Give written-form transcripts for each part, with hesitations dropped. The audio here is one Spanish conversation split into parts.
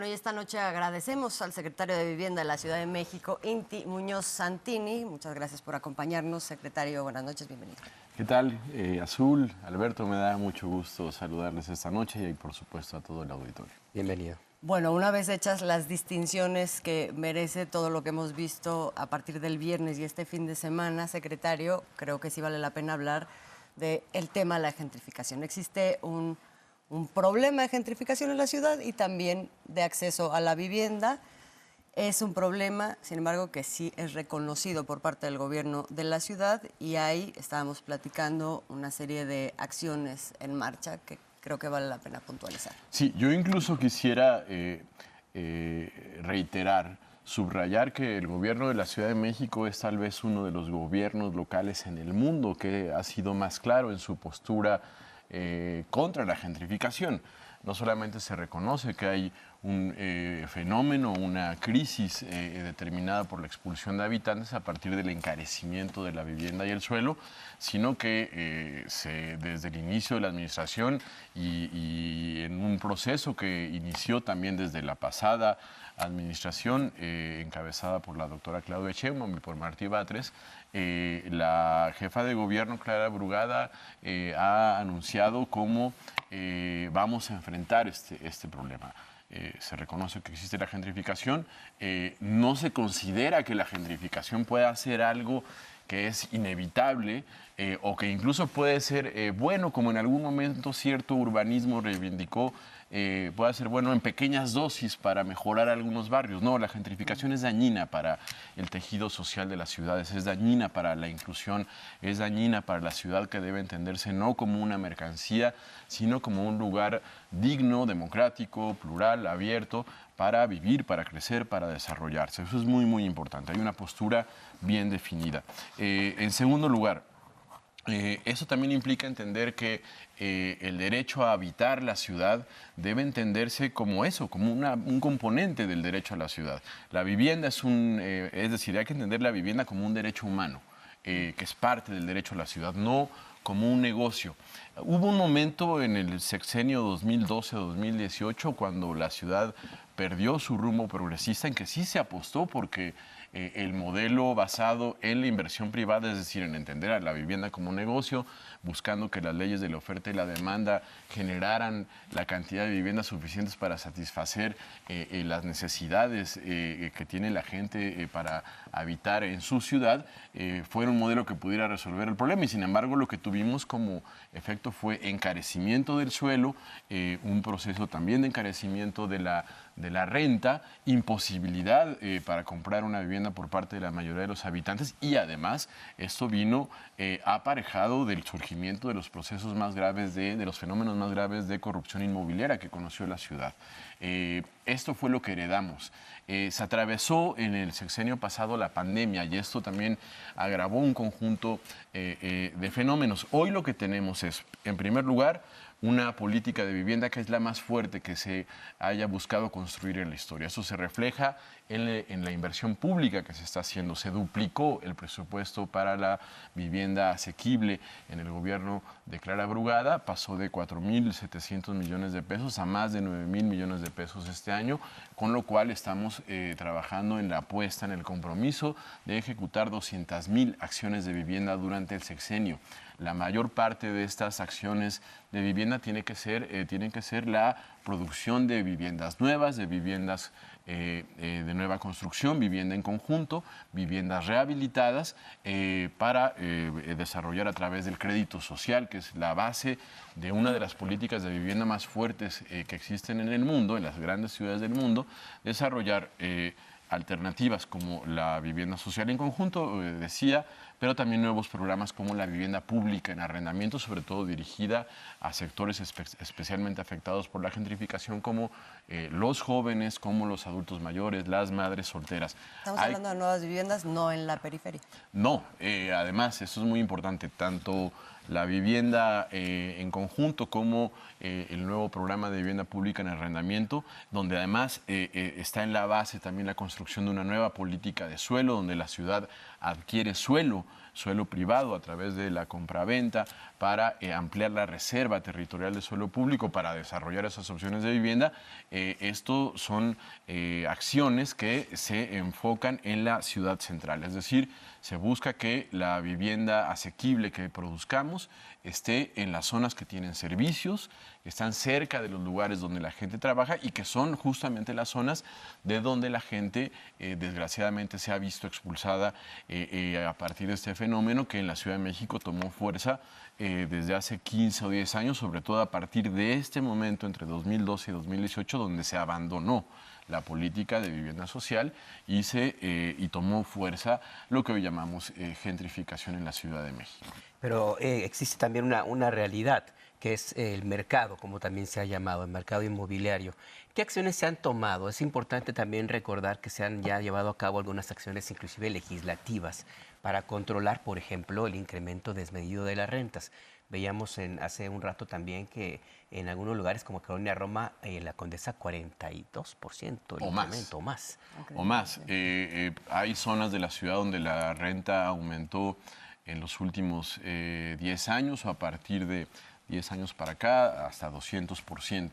Bueno, y esta noche agradecemos al secretario de Vivienda de la Ciudad de México, Inti Muñoz Santini. Muchas gracias por acompañarnos, secretario. Buenas noches, bienvenido. ¿Qué tal? Azul, Alberto, me da mucho gusto saludarles esta noche y por supuesto a todo el auditorio. Bienvenido. Bueno, una vez hechas las distinciones que merece todo lo que hemos visto a partir del viernes y este fin de semana, secretario, creo que sí vale la pena hablar del tema de la gentrificación. Existe un problema de gentrificación en la ciudad y también de acceso a la vivienda. Es un problema, sin embargo, que sí es reconocido por parte del gobierno de la ciudad y ahí estábamos platicando una serie de acciones en marcha que creo que vale la pena puntualizar. Sí, yo incluso quisiera reiterar, subrayar que el gobierno de la Ciudad de México es tal vez uno de los gobiernos locales en el mundo que ha sido más claro en su postura contra la gentrificación. No solamente se reconoce que hay un fenómeno, una crisis determinada por la expulsión de habitantes a partir del encarecimiento de la vivienda y el suelo, sino que desde el inicio de la administración y en un proceso que inició también desde la pasada administración encabezada por la doctora Claudia Sheinbaum y por Martí Batres, la jefa de gobierno, Clara Brugada, ha anunciado cómo vamos a enfrentar este problema. Se reconoce que existe la gentrificación, no se considera que la gentrificación pueda ser algo que es inevitable o que incluso puede ser bueno, como en algún momento cierto urbanismo reivindicó, puede ser bueno en pequeñas dosis para mejorar algunos barrios. No, la gentrificación es dañina para el tejido social de las ciudades, es dañina para la inclusión, es dañina para la ciudad que debe entenderse no como una mercancía, sino como un lugar digno, democrático, plural, abierto, para vivir, para crecer, para desarrollarse. Eso es muy, muy importante. Hay una postura bien definida. En segundo lugar, eso también implica entender que el derecho a habitar la ciudad debe entenderse como eso, como un componente del derecho a la ciudad. La vivienda es decir, hay que entender la vivienda como un derecho humano, que es parte del derecho a la ciudad, no como un negocio. Hubo un momento en el sexenio 2012-2018 cuando la ciudad perdió su rumbo progresista en que sí se apostó porque el modelo basado en la inversión privada, es decir, en entender a la vivienda como un negocio, buscando que las leyes de la oferta y la demanda generaran la cantidad de viviendas suficientes para satisfacer las necesidades que tiene la gente para habitar en su ciudad, fuera un modelo que pudiera resolver el problema. Y sin embargo, lo que tuvimos como efecto fue encarecimiento del suelo, un proceso también de encarecimiento de la renta, imposibilidad para comprar una vivienda por parte de la mayoría de los habitantes y además esto vino aparejado del surgimiento de los procesos más graves, de los fenómenos más graves de corrupción inmobiliaria que conoció la ciudad. Esto fue lo que heredamos. Se atravesó en el sexenio pasado la pandemia y esto también agravó un conjunto de fenómenos. Hoy lo que tenemos es, en primer lugar, una política de vivienda que es la más fuerte que se haya buscado construir en la historia. Eso se refleja en la inversión pública que se está haciendo. Se duplicó el presupuesto para la vivienda asequible en el gobierno de Clara Brugada. Pasó de 4.700 millones de pesos a más de 9.000 millones de pesos este año, con lo cual estamos trabajando en la apuesta, en el compromiso de ejecutar 200.000 acciones de vivienda durante el sexenio. La mayor parte de estas acciones de vivienda tienen que ser la producción de viviendas nuevas, de viviendas de nueva construcción, vivienda en conjunto, viviendas rehabilitadas para desarrollar a través del crédito social, que es la base de una de las políticas de vivienda más fuertes que existen en el mundo, en las grandes ciudades del mundo, desarrollar alternativas como la vivienda social en conjunto, decía, pero también nuevos programas como la vivienda pública en arrendamiento, sobre todo dirigida a sectores especialmente afectados por la gentrificación, como los jóvenes, como los adultos mayores, las madres solteras. Estamos hablando de nuevas viviendas, no en la periferia. No, además, eso es muy importante, tanto la vivienda en conjunto como el nuevo programa de vivienda pública en arrendamiento, donde además está en la base también la construcción de una nueva política de suelo, donde la ciudad adquiere suelo suelo privado a través de la compraventa para ampliar la reserva territorial de suelo público para desarrollar esas opciones de vivienda. Esto son acciones que se enfocan en la ciudad central, es decir, se busca que la vivienda asequible que produzcamos esté en las zonas que tienen servicios, que están cerca de los lugares donde la gente trabaja y que son justamente las zonas de donde la gente desgraciadamente se ha visto expulsada a partir de este fenómeno que en la Ciudad de México tomó fuerza desde hace 15 o 10 años, sobre todo a partir de este momento entre 2012 y 2018, donde se abandonó la política de vivienda social y tomó fuerza lo que hoy llamamos gentrificación en la Ciudad de México. Pero existe también una realidad, que es el mercado, como también se ha llamado, el mercado inmobiliario. ¿Qué acciones se han tomado? Es importante también recordar que se han ya llevado a cabo algunas acciones, inclusive legislativas, para controlar, por ejemplo, el incremento desmedido de las rentas. Veíamos hace un rato también que en algunos lugares como Colonia Roma, la Condesa 42% el incremento, más. Okay. O más. Hay zonas de la ciudad donde la renta aumentó en los últimos 10 años o a partir de 10 años para acá hasta 200%.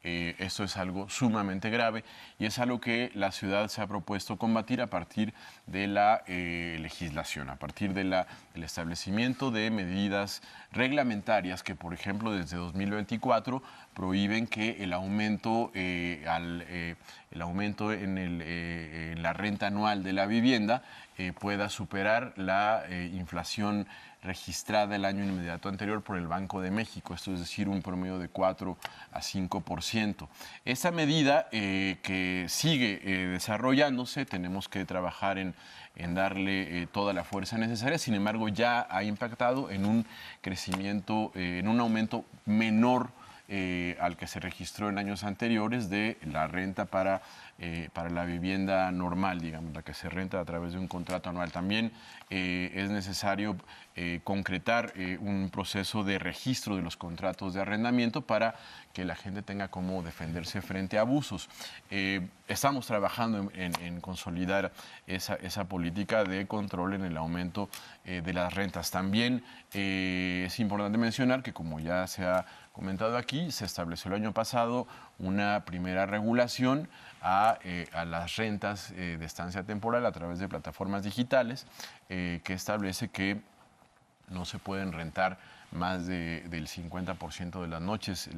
Esto es algo sumamente grave y es algo que la ciudad se ha propuesto combatir a partir de la legislación, a partir del establecimiento de medidas reglamentarias que, por ejemplo, desde 2024 prohíben que el aumento en la renta anual de la vivienda pueda superar la inflación registrada el año inmediato anterior por el Banco de México, esto es decir, un promedio de 4 a 5%. Esta medida que sigue desarrollándose, tenemos que trabajar en darle toda la fuerza necesaria, sin embargo ya ha impactado en un crecimiento, en un aumento menor al que se registró en años anteriores de la renta para la vivienda normal, digamos, la que se renta a través de un contrato anual. También es necesario concretar un proceso de registro de los contratos de arrendamiento para que la gente tenga cómo defenderse frente a abusos. Estamos trabajando en consolidar esa política de control en el aumento de las rentas. También es importante mencionar que, como ya se ha comentado aquí, se estableció el año pasado una primera regulación a las rentas de estancia temporal a través de plataformas digitales que establece que no se pueden rentar más del 50% de las noches,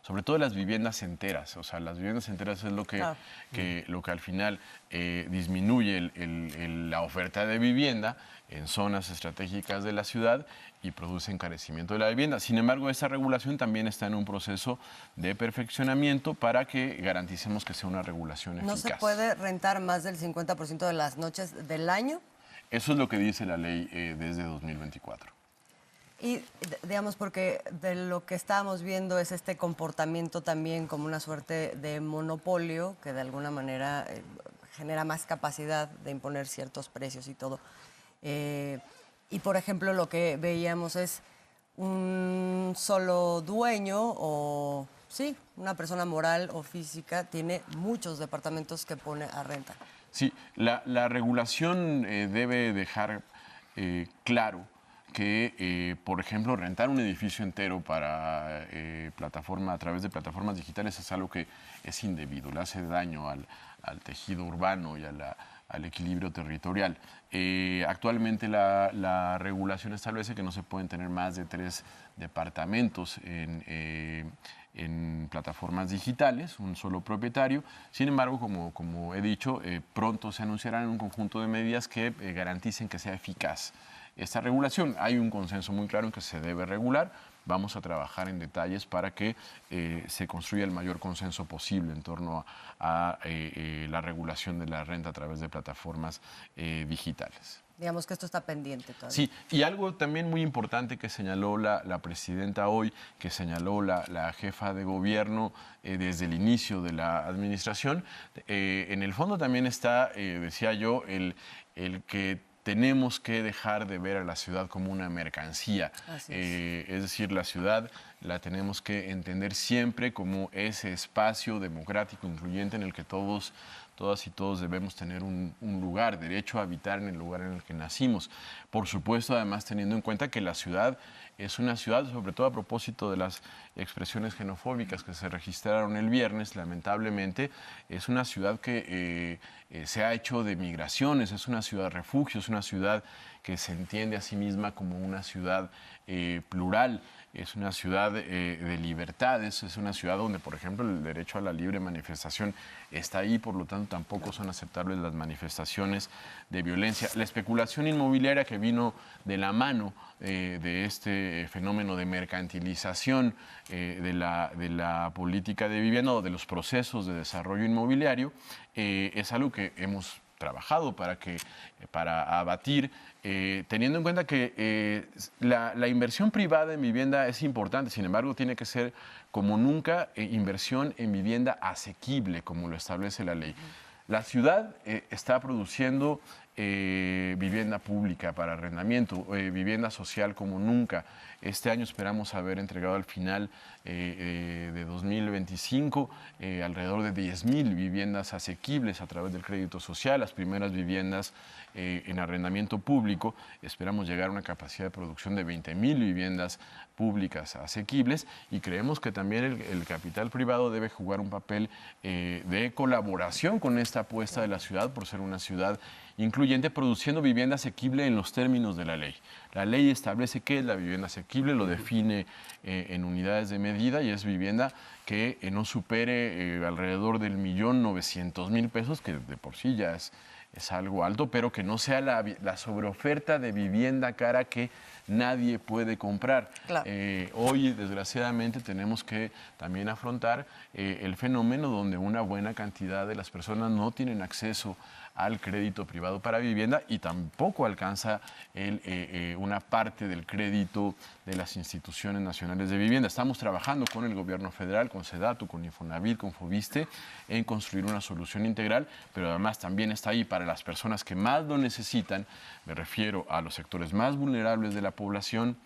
sobre todo las viviendas enteras. O sea, las viviendas enteras es lo que al final disminuye la oferta de vivienda en zonas estratégicas de la ciudad y produce encarecimiento de la vivienda. Sin embargo, esta regulación también está en un proceso de perfeccionamiento para que garanticemos que sea una regulación eficaz. ¿No se puede rentar más del 50% de las noches del año? Eso es lo que dice la ley desde 2024. Y digamos, porque de lo que estábamos viendo es este comportamiento también como una suerte de monopolio que de alguna manera genera más capacidad de imponer ciertos precios y todo. Y por ejemplo, lo que veíamos es un solo dueño o, sí, una persona moral o física tiene muchos departamentos que pone a renta. Sí, la regulación debe dejar claro que, por ejemplo, rentar un edificio entero para a través de plataformas digitales es algo que es indebido, le hace daño al tejido urbano y al equilibrio territorial. Actualmente la regulación establece que no se pueden tener más de 3 departamentos en plataformas digitales, un solo propietario. Sin embargo, como he dicho, pronto se anunciarán un conjunto de medidas que garanticen que sea eficaz esta regulación. Hay un consenso muy claro en que se debe regular. Vamos a trabajar en detalles para que se construya el mayor consenso posible en torno a la regulación de la renta a través de plataformas digitales. Digamos que esto está pendiente todavía. Sí, y algo también muy importante que señaló la presidenta hoy, que señaló la jefa de gobierno desde el inicio de la administración, en el fondo también está, decía yo, el que tenemos que dejar de ver a la ciudad como una mercancía. Es decir, la ciudad la tenemos que entender siempre como ese espacio democrático, incluyente, en el que todas y todos debemos tener un lugar, derecho a habitar en el lugar en el que nacimos. Por supuesto, además, teniendo en cuenta que la ciudad es una ciudad, sobre todo a propósito de las expresiones xenofóbicas que se registraron el viernes, lamentablemente, es una ciudad que se ha hecho de migraciones, es una ciudad refugio, es una ciudad que se entiende a sí misma como una ciudad plural. Es una ciudad de libertades, es una ciudad donde, por ejemplo, el derecho a la libre manifestación está ahí, por lo tanto tampoco son aceptables las manifestaciones de violencia. La especulación inmobiliaria que vino de la mano de este fenómeno de mercantilización de la política de vivienda o de los procesos de desarrollo inmobiliario es algo que hemos trabajado para abatir, teniendo en cuenta que la inversión privada en vivienda es importante, sin embargo, tiene que ser como nunca inversión en vivienda asequible, como lo establece la ley. La ciudad está produciendo vivienda pública para arrendamiento, vivienda social como nunca. Este año esperamos haber entregado al final de 2025 alrededor de 10,000 viviendas asequibles a través del crédito social, las primeras viviendas en arrendamiento público. Esperamos llegar a una capacidad de producción de 20,000 viviendas públicas asequibles y creemos que también el capital privado debe jugar un papel de colaboración con esta apuesta de la ciudad por ser una ciudad incluyente, produciendo vivienda asequible en los términos de la ley. La ley establece qué es la vivienda asequible, lo define en unidades de medida y es vivienda que no supere alrededor del 1.900.000 pesos, que de por sí ya es algo alto, pero que no sea la sobreoferta de vivienda cara que nadie puede comprar. Claro. Hoy, desgraciadamente, tenemos que también afrontar el fenómeno donde una buena cantidad de las personas no tienen acceso al crédito privado para vivienda y tampoco alcanza una parte del crédito de las instituciones nacionales de vivienda. Estamos trabajando con el gobierno federal, con SEDATU, con Infonavit, con Fobiste, en construir una solución integral, pero además también está ahí para las personas que más lo necesitan. Me refiero a los sectores más vulnerables de la población,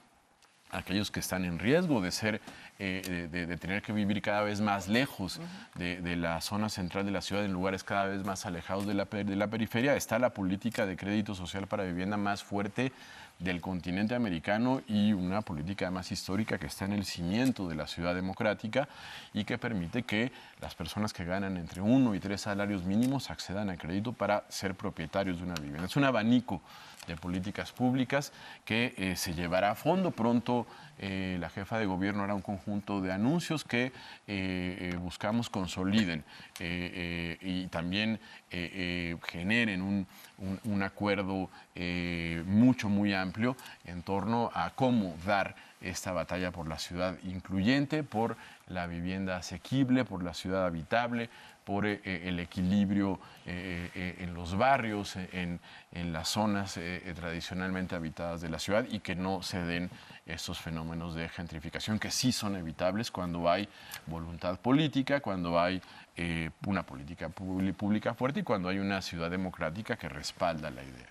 aquellos que están en riesgo de ser, de tener que vivir cada vez más lejos de la zona central de la ciudad, en lugares cada vez más alejados de la periferia. Está la política de crédito social para vivienda más fuerte del continente americano y una política más histórica que está en el cimiento de la ciudad democrática y que permite que las personas que ganan entre 1 y 3 salarios mínimos accedan a crédito para ser propietarios de una vivienda. Es un abanico de políticas públicas que se llevará a fondo. Pronto la jefa de gobierno hará un conjunto de anuncios que buscamos consoliden y también generen un acuerdo muy amplio en torno a cómo dar esta batalla por la ciudad incluyente, por la vivienda asequible, por la ciudad habitable, por el equilibrio en los barrios, en las zonas tradicionalmente habitadas de la ciudad y que no se den estos fenómenos de gentrificación que sí son evitables cuando hay voluntad política, cuando hay una política pública fuerte y cuando hay una ciudad democrática que respalda la idea.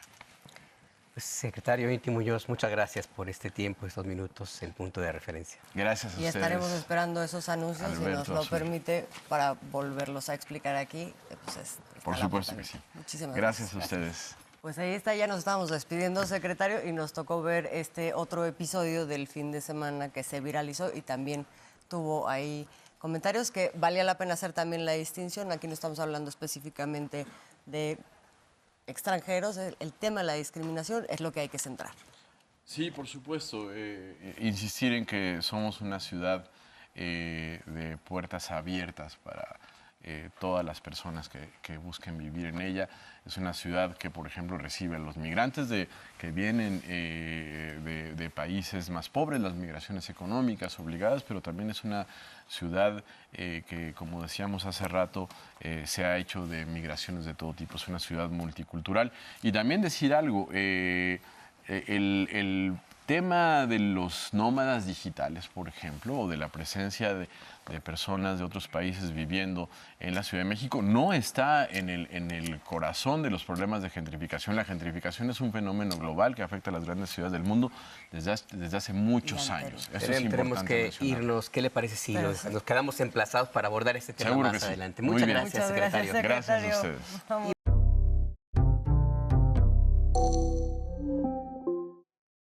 Pues, secretario Inti Muñoz, muchas gracias por este tiempo, estos minutos en Punto de Referencia. Gracias a y ustedes. estaremos esperando esos anuncios, Alberto, si nos lo Azul. permite, para volverlos a explicar aquí. Pues Por supuesto que sí. Muchísimas gracias a ustedes. Pues ahí está, ya nos estábamos despidiendo, secretario, y nos tocó ver este otro episodio del fin de semana que se viralizó y también tuvo ahí comentarios que valía la pena hacer también la distinción. Aquí no estamos hablando específicamente de extranjeros, el tema de la discriminación es lo que hay que centrar. Sí, por supuesto. Insistir en que somos una ciudad de puertas abiertas para todas las personas que busquen vivir en ella. Es una ciudad que, por ejemplo, recibe a los migrantes que vienen de países más pobres, las migraciones económicas obligadas, pero también es una ciudad que, como decíamos hace rato, se ha hecho de migraciones de todo tipo. Es una ciudad multicultural. Y también decir algo, el tema de los nómadas digitales, por ejemplo, o de la presencia de personas de otros países viviendo en la Ciudad de México, no está en el corazón de los problemas de gentrificación. La gentrificación es un fenómeno global que afecta a las grandes ciudades del mundo desde hace muchos años. Eso es Tenemos importante que mencionarlo. irnos. ¿Qué le parece si nos quedamos emplazados para abordar este tema Seguro más que sí. adelante? Muy Muchas bien. gracias, Muchas gracias, secretario. Gracias a secretario. ustedes. Vamos.